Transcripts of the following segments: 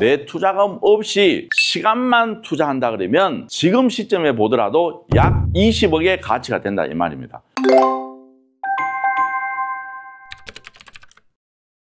내 투자금 없이 시간만 투자한다 그러면 지금 시점에 보더라도 약 20억의 가치가 된다 이 말입니다.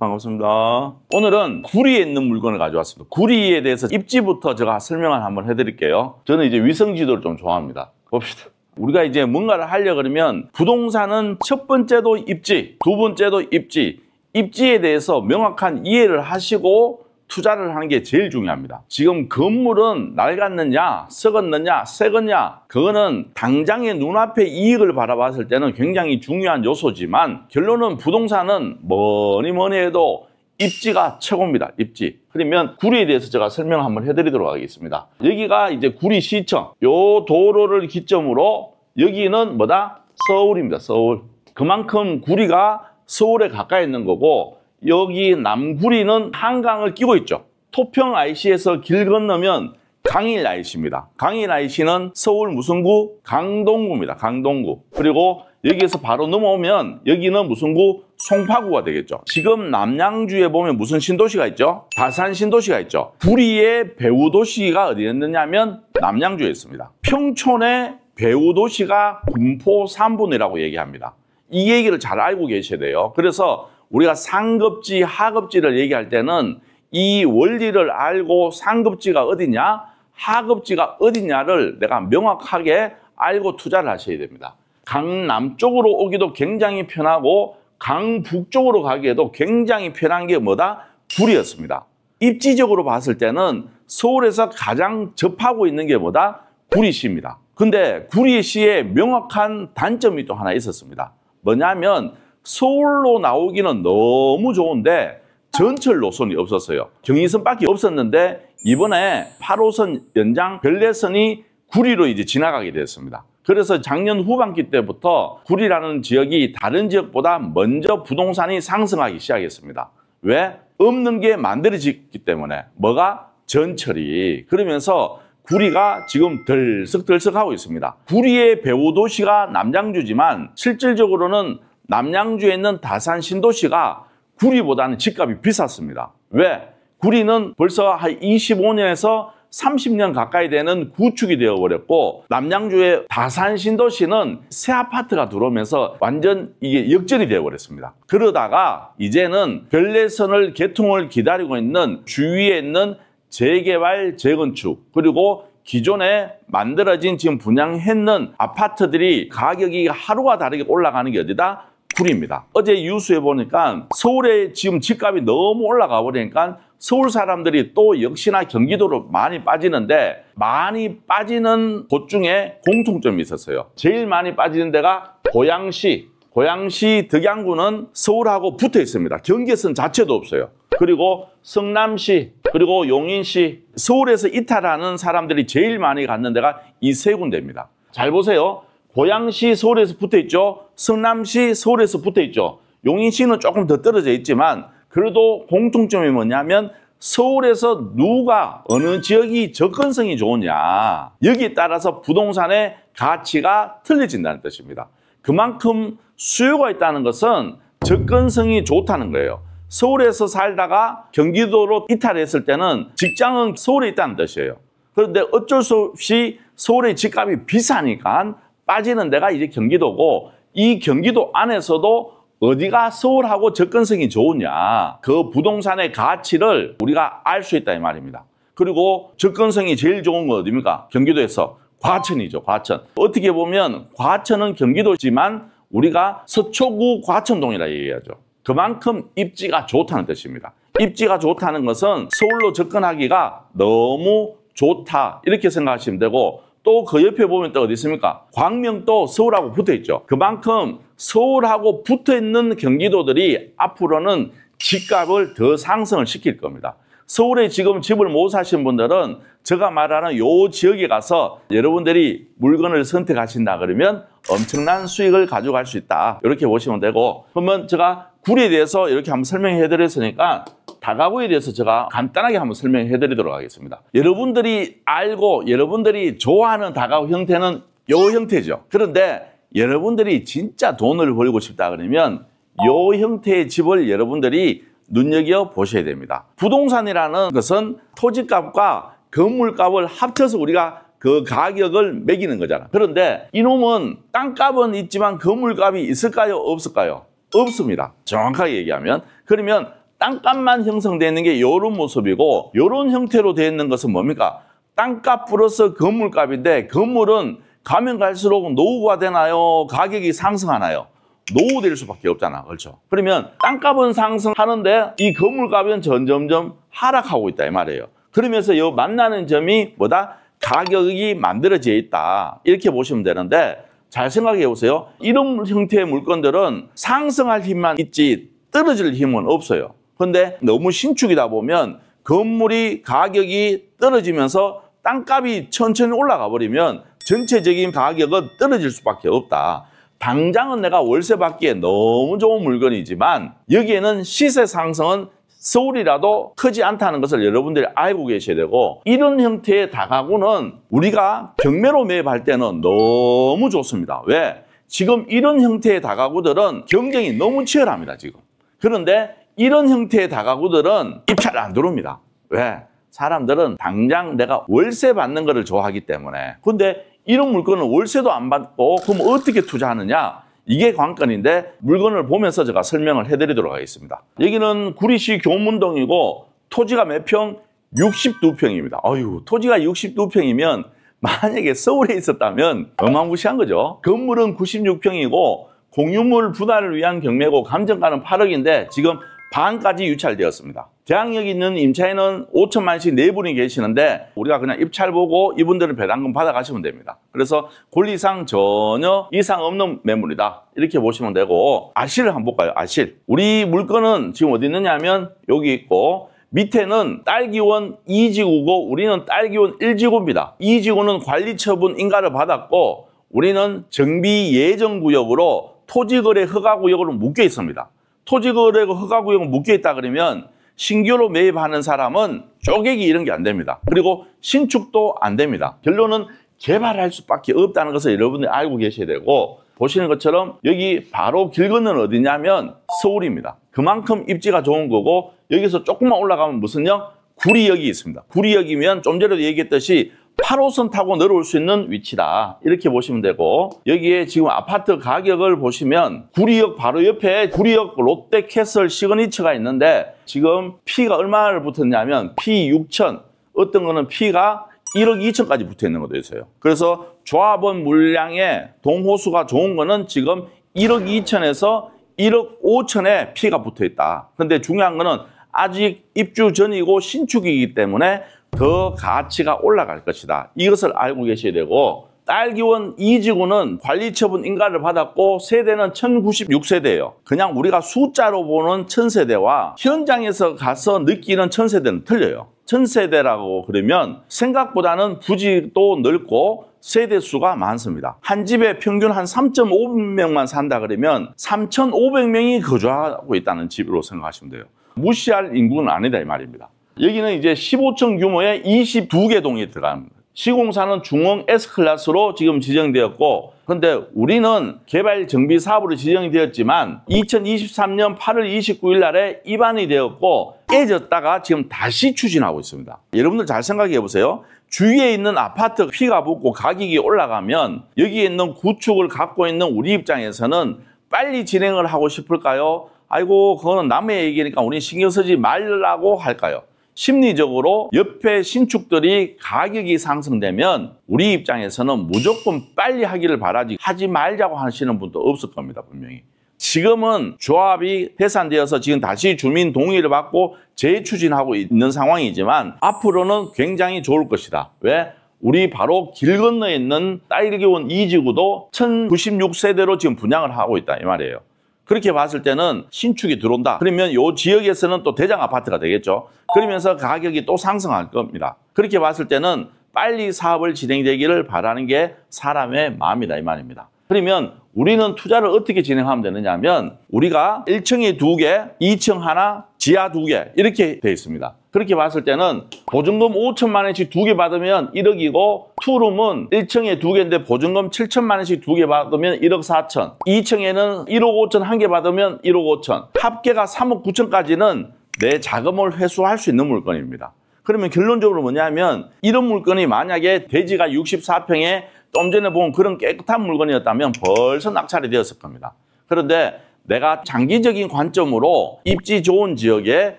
반갑습니다. 오늘은 구리에 있는 물건을 가져왔습니다. 구리에 대해서 입지부터 제가 설명을 한번 해드릴게요. 저는 이제 위성지도를 좀 좋아합니다. 봅시다. 우리가 이제 뭔가를 하려 그러면 부동산은 첫 번째도 입지, 두 번째도 입지, 입지에 대해서 명확한 이해를 하시고 투자를 하는 게 제일 중요합니다. 지금 건물은 낡았느냐, 썩었느냐, 새거냐, 그거는 당장의 눈앞의 이익을 바라봤을 때는 굉장히 중요한 요소지만 결론은 부동산은 뭐니 해도 입지가 최고입니다. 입지. 그러면 구리에 대해서 제가 설명을 한번 해드리도록 하겠습니다. 여기가 이제 구리시청, 요 도로를 기점으로 여기는 뭐다? 서울입니다. 서울. 그만큼 구리가 서울에 가까이 있는 거고 여기 남구리는 한강을 끼고 있죠. 토평 IC에서 길 건너면 강일 IC입니다. 강일 IC는 서울 무슨 구? 강동구입니다. 강동구. 그리고 여기에서 바로 넘어오면 여기는 무슨 구? 송파구가 되겠죠. 지금 남양주에 보면 무슨 신도시가 있죠? 다산 신도시가 있죠. 구리의 배후도시가 어디였느냐면 남양주에 있습니다. 평촌의 배후도시가 군포 3분이라고 얘기합니다. 이 얘기를 잘 알고 계셔야 돼요. 그래서 우리가 상급지, 하급지를 얘기할 때는 이 원리를 알고 상급지가 어디냐, 하급지가 어디냐를 내가 명확하게 알고 투자를 하셔야 됩니다. 강남쪽으로 오기도 굉장히 편하고 강북쪽으로 가기에도 굉장히 편한 게 뭐다? 구리였습니다. 입지적으로 봤을 때는 서울에서 가장 접하고 있는 게 뭐다? 구리시입니다. 근데 구리시에 명확한 단점이 또 하나 있었습니다. 뭐냐면 서울로 나오기는 너무 좋은데 전철 노선이 없었어요. 경인선밖에 없었는데 이번에 8호선 연장 별내선이 구리로 이제 지나가게 됐습니다. 그래서 작년 후반기 때부터 구리라는 지역이 다른 지역보다 먼저 부동산이 상승하기 시작했습니다. 왜? 없는 게 만들어지기 때문에. 뭐가? 전철이. 그러면서 구리가 지금 덜썩덜썩하고 있습니다. 구리의 배후도시가 남양주지만 실질적으로는 남양주에 있는 다산 신도시가 구리보다는 집값이 비쌌습니다. 왜? 구리는 벌써 한 25년에서 30년 가까이 되는 구축이 되어버렸고 남양주의 다산 신도시는 새 아파트가 들어오면서 완전 이게 역전이 되어버렸습니다. 그러다가 이제는 별내선을 개통을 기다리고 있는 주위에 있는 재개발, 재건축 그리고 기존에 만들어진 지금 분양했는 아파트들이 가격이 하루가 다르게 올라가는 게 어디다? 구리입니다. 어제 뉴스에 보니까 서울에 지금 집값이 너무 올라가 버리니까 서울 사람들이 또 역시나 경기도로 많이 빠지는데 많이 빠지는 곳 중에 공통점이 있었어요. 제일 많이 빠지는 데가 고양시 덕양구는 서울하고 붙어 있습니다. 경계선 자체도 없어요. 그리고 성남시, 그리고 용인시, 서울에서 이탈하는 사람들이 제일 많이 갔는 데가 이 세 군데입니다. 잘 보세요. 고양시 서울에서 붙어 있죠. 성남시 서울에서 붙어 있죠. 용인시는 조금 더 떨어져 있지만 그래도 공통점이 뭐냐면 서울에서 누가 어느 지역이 접근성이 좋으냐 여기에 따라서 부동산의 가치가 틀려진다는 뜻입니다. 그만큼 수요가 있다는 것은 접근성이 좋다는 거예요. 서울에서 살다가 경기도로 이탈했을 때는 직장은 서울에 있다는 뜻이에요. 그런데 어쩔 수 없이 서울의 집값이 비싸니까 빠지는 데가 이제 경기도고 이 경기도 안에서도 어디가 서울하고 접근성이 좋으냐 그 부동산의 가치를 우리가 알 수 있다 이 말입니다. 그리고 접근성이 제일 좋은 건 어디입니까? 경기도에서 과천이죠. 과천. 어떻게 보면 과천은 경기도지만 우리가 서초구 과천동이라 얘기하죠. 그만큼 입지가 좋다는 뜻입니다. 입지가 좋다는 것은 서울로 접근하기가 너무 좋다 이렇게 생각하시면 되고 또 그 옆에 보면 또 어디 있습니까? 광명도 서울하고 붙어 있죠. 그만큼 서울하고 붙어 있는 경기도들이 앞으로는 집값을 더 상승을 시킬 겁니다. 서울에 지금 집을 못 사신 분들은 제가 말하는 요 지역에 가서 여러분들이 물건을 선택하신다 그러면 엄청난 수익을 가져갈 수 있다. 이렇게 보시면 되고 그러면 제가 구리에 대해서 이렇게 한번 설명해 드렸으니까 다가구에 대해서 제가 간단하게 한번 설명해 드리도록 하겠습니다. 여러분들이 알고 여러분들이 좋아하는 다가구 형태는 요 형태죠. 그런데 여러분들이 진짜 돈을 벌고 싶다 그러면 요 형태의 집을 여러분들이 눈여겨보셔야 됩니다. 부동산이라는 것은 토지값과 건물값을 합쳐서 우리가 그 가격을 매기는 거잖아. 그런데 이놈은 땅값은 있지만 건물값이 있을까요? 없을까요? 없습니다. 정확하게 얘기하면. 그러면 땅값만 형성되는 게 이런 모습이고 이런 형태로 되어 있는 것은 뭡니까? 땅값 플러스 건물값인데 건물은 가면 갈수록 노후가 되나요? 가격이 상승하나요? 노후될 수밖에 없잖아. 그렇죠? 그러면 땅값은 상승하는데 이 건물값은 점점점 하락하고 있다 이 말이에요. 그러면서 이 만나는 점이 뭐다? 가격이 만들어져 있다. 이렇게 보시면 되는데 잘 생각해 보세요. 이런 형태의 물건들은 상승할 힘만 있지 떨어질 힘은 없어요. 그런데 너무 신축이다 보면 건물이 가격이 떨어지면서 땅값이 천천히 올라가 버리면 전체적인 가격은 떨어질 수밖에 없다. 당장은 내가 월세 받기에 너무 좋은 물건이지만 여기에는 시세 상승은 서울이라도 크지 않다는 것을 여러분들이 알고 계셔야 되고 이런 형태의 다가구는 우리가 경매로 매입할 때는 너무 좋습니다. 왜? 지금 이런 형태의 다가구들은 경쟁이 너무 치열합니다. 지금. 그런데 이런 형태의 다가구들은 입찰 안 들어옵니다. 왜? 사람들은 당장 내가 월세 받는 것을 좋아하기 때문에. 근데 이런 물건은 월세도 안 받고 그럼 어떻게 투자하느냐? 이게 관건인데 물건을 보면서 제가 설명을 해드리도록 하겠습니다. 여기는 구리시 교문동이고 토지가 몇 평? 62평입니다. 어휴, 토지가 62평이면 만약에 서울에 있었다면 어마무시한 거죠. 건물은 96평이고 공유물 분할을 위한 경매고 감정가는 8억인데 지금 반까지 유찰되었습니다. 대항력이 있는 임차인은 5천만 원씩 4분이 계시는데 우리가 그냥 입찰 보고 이분들은 배당금 받아가시면 됩니다. 그래서 권리상 전혀 이상 없는 매물이다. 이렇게 보시면 되고 아실을 한번 볼까요? 아실. 우리 물건은 지금 어디 있느냐 하면 여기 있고 밑에는 딸기원 2지구고 우리는 딸기원 1지구입니다. 2지구는 관리처분 인가를 받았고 우리는 정비 예정구역으로 토지거래 허가구역으로 묶여 있습니다. 토지거래 허가구역은 묶여있다 그러면 신규로 매입하는 사람은 쪼개기 이런 게 안 됩니다. 그리고 신축도 안 됩니다. 결론은 개발할 수밖에 없다는 것을 여러분들이 알고 계셔야 되고 보시는 것처럼 여기 바로 길 건너는 어디냐면 서울입니다. 그만큼 입지가 좋은 거고 여기서 조금만 올라가면 무슨요? 구리역이 있습니다. 구리역이면 좀 전에도 얘기했듯이 8호선 타고 내려올 수 있는 위치다. 이렇게 보시면 되고 여기에 지금 아파트 가격을 보시면 구리역 바로 옆에 구리역 롯데캐슬 시그니처가 있는데 지금 P가 얼마를 붙었냐면 P6천 어떤 거는 P가 1억 2천까지 붙어 있는 것도 있어요. 그래서 조합원 물량의 동호수가 좋은 거는 지금 1억 2천에서 1억 5천에 P가 붙어 있다. 그런데 중요한 거는 아직 입주 전이고 신축이기 때문에 더 가치가 올라갈 것이다. 이것을 알고 계셔야 되고 딸기원 2지구는 관리처분 인가를 받았고 세대는 1096세대예요. 그냥 우리가 숫자로 보는 1000세대와 현장에서 가서 느끼는 1000세대는 틀려요. 1000세대라고 그러면 생각보다는 부지도 넓고 세대수가 많습니다. 한 집에 평균 한 3,500명만 산다 그러면 3,500명이 거주하고 있다는 집으로 생각하시면 돼요. 무시할 인구는 아니다 이 말입니다. 여기는 이제 15층 규모의 22개 동이 들어갑니다. 시공사는 중흥 S클래스로 지금 지정되었고 그런데 우리는 개발 정비 사업으로 지정이 되었지만 2023년 8월 29일 날에 입안이 되었고 깨졌다가 지금 다시 추진하고 있습니다. 여러분들 잘 생각해 보세요. 주위에 있는 아파트 피가 붙고 가격이 올라가면 여기에 있는 구축을 갖고 있는 우리 입장에서는 빨리 진행을 하고 싶을까요? 아이고 그거는 남의 얘기니까 우리 신경 쓰지 말라고 할까요? 심리적으로 옆에 신축들이 가격이 상승되면 우리 입장에서는 무조건 빨리 하기를 바라지 하지 말자고 하시는 분도 없을 겁니다. 분명히. 지금은 조합이 해산되어서 지금 다시 주민 동의를 받고 재추진하고 있는 상황이지만 앞으로는 굉장히 좋을 것이다. 왜? 우리 바로 길 건너에 있는 딸기원 2지구도 1096세대로 지금 분양을 하고 있다 이 말이에요. 그렇게 봤을 때는 신축이 들어온다. 그러면 이 지역에서는 또 대장 아파트가 되겠죠. 그러면서 가격이 또 상승할 겁니다. 그렇게 봤을 때는 빨리 사업을 진행되기를 바라는 게 사람의 마음이다 이 말입니다. 그러면 우리는 투자를 어떻게 진행하면 되느냐 하면 우리가 1층에 2개, 2층 하나, 지하 2개 이렇게 되어 있습니다. 그렇게 봤을 때는 보증금 5천만 원씩 2개 받으면 1억이고 투룸은 1층에 2개인데 보증금 7천만 원씩 2개 받으면 1억 4천 2층에는 1억 5천 1개 받으면 1억 5천 합계가 3억 9천까지는 내 자금을 회수할 수 있는 물건입니다. 그러면 결론적으로 뭐냐면 이런 물건이 만약에 대지가 64평에 좀 전에 본 그런 깨끗한 물건이었다면 벌써 낙찰이 되었을 겁니다. 그런데 내가 장기적인 관점으로 입지 좋은 지역에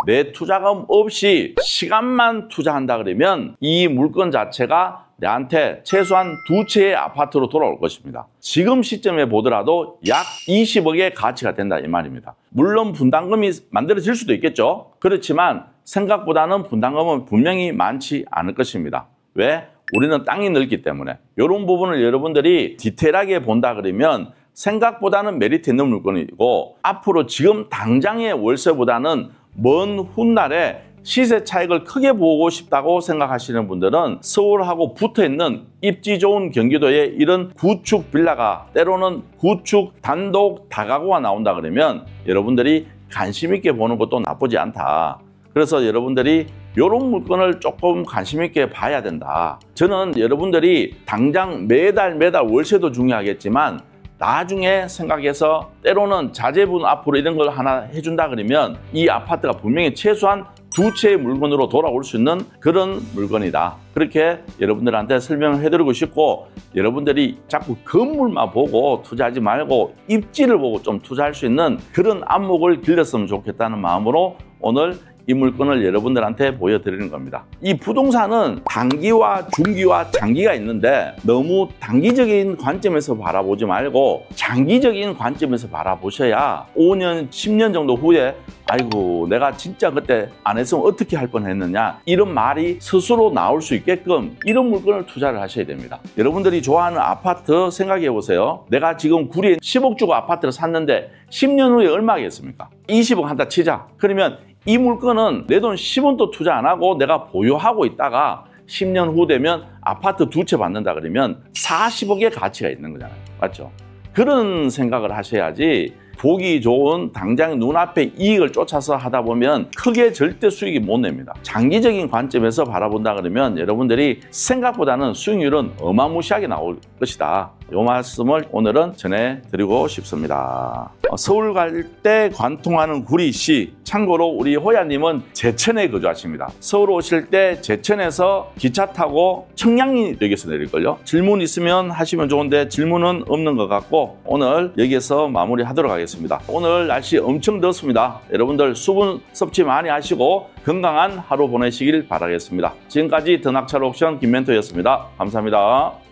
내 투자금 없이 시간만 투자한다 그러면 이 물건 자체가 내한테 최소한 2채의 아파트로 돌아올 것입니다. 지금 시점에 보더라도 약 20억의 가치가 된다 이 말입니다. 물론 분담금이 만들어질 수도 있겠죠. 그렇지만 생각보다는 분담금은 분명히 많지 않을 것입니다. 왜? 우리는 땅이 넓기 때문에. 이런 부분을 여러분들이 디테일하게 본다 그러면 생각보다는 메리트 있는 물건이고 앞으로 지금 당장의 월세보다는 먼 훗날에 시세 차익을 크게 보고 싶다고 생각하시는 분들은 서울하고 붙어있는 입지 좋은 경기도에 이런 구축 빌라가 때로는 구축 단독 다가구가 나온다 그러면 여러분들이 관심 있게 보는 것도 나쁘지 않다. 그래서 여러분들이 이런 물건을 조금 관심 있게 봐야 된다. 저는 여러분들이 당장 매달 월세도 중요하겠지만 나중에 생각해서 때로는 자제분 앞으로 이런 걸 하나 해준다 그러면 이 아파트가 분명히 최소한 2채의 물건으로 돌아올 수 있는 그런 물건이다. 그렇게 여러분들한테 설명을 해드리고 싶고 여러분들이 자꾸 건물만 보고 투자하지 말고 입지를 보고 좀 투자할 수 있는 그런 안목을 길렀으면 좋겠다는 마음으로 오늘 이 물건을 여러분들한테 보여드리는 겁니다. 이 부동산은 단기와 중기와 장기가 있는데 너무 단기적인 관점에서 바라보지 말고 장기적인 관점에서 바라보셔야 5년, 10년 정도 후에 아이고 내가 진짜 그때 안 했으면 어떻게 할 뻔했느냐 이런 말이 스스로 나올 수 있게끔 이런 물건을 투자를 하셔야 됩니다. 여러분들이 좋아하는 아파트 생각해 보세요. 내가 지금 구리에 10억 주고 아파트를 샀는데 10년 후에 얼마겠습니까? 20억 한다 치자. 그러면 이 물건은 내 돈 10원도 투자 안 하고 내가 보유하고 있다가 10년 후 되면 아파트 2채 받는다 그러면 40억의 가치가 있는 거잖아요. 맞죠? 그런 생각을 하셔야지 보기 좋은 당장 눈앞에 이익을 쫓아서 하다 보면 크게 절대 수익이 못 냅니다. 장기적인 관점에서 바라본다 그러면 여러분들이 생각보다는 수익률은 어마무시하게 나올 것이다. 이 말씀을 오늘은 전해드리고 싶습니다. 서울 갈 때 관통하는 구리시, 참고로 우리 호야님은 제천에 거주하십니다. 서울 오실 때 제천에서 기차 타고 청량리역에서 내릴걸요. 질문 있으면 하시면 좋은데 질문은 없는 것 같고 오늘 여기에서 마무리하도록 하겠습니다. 오늘 날씨 엄청 덥습니다. 여러분들 수분 섭취 많이 하시고 건강한 하루 보내시길 바라겠습니다. 지금까지 더 낙찰 옵션 김멘토였습니다. 감사합니다.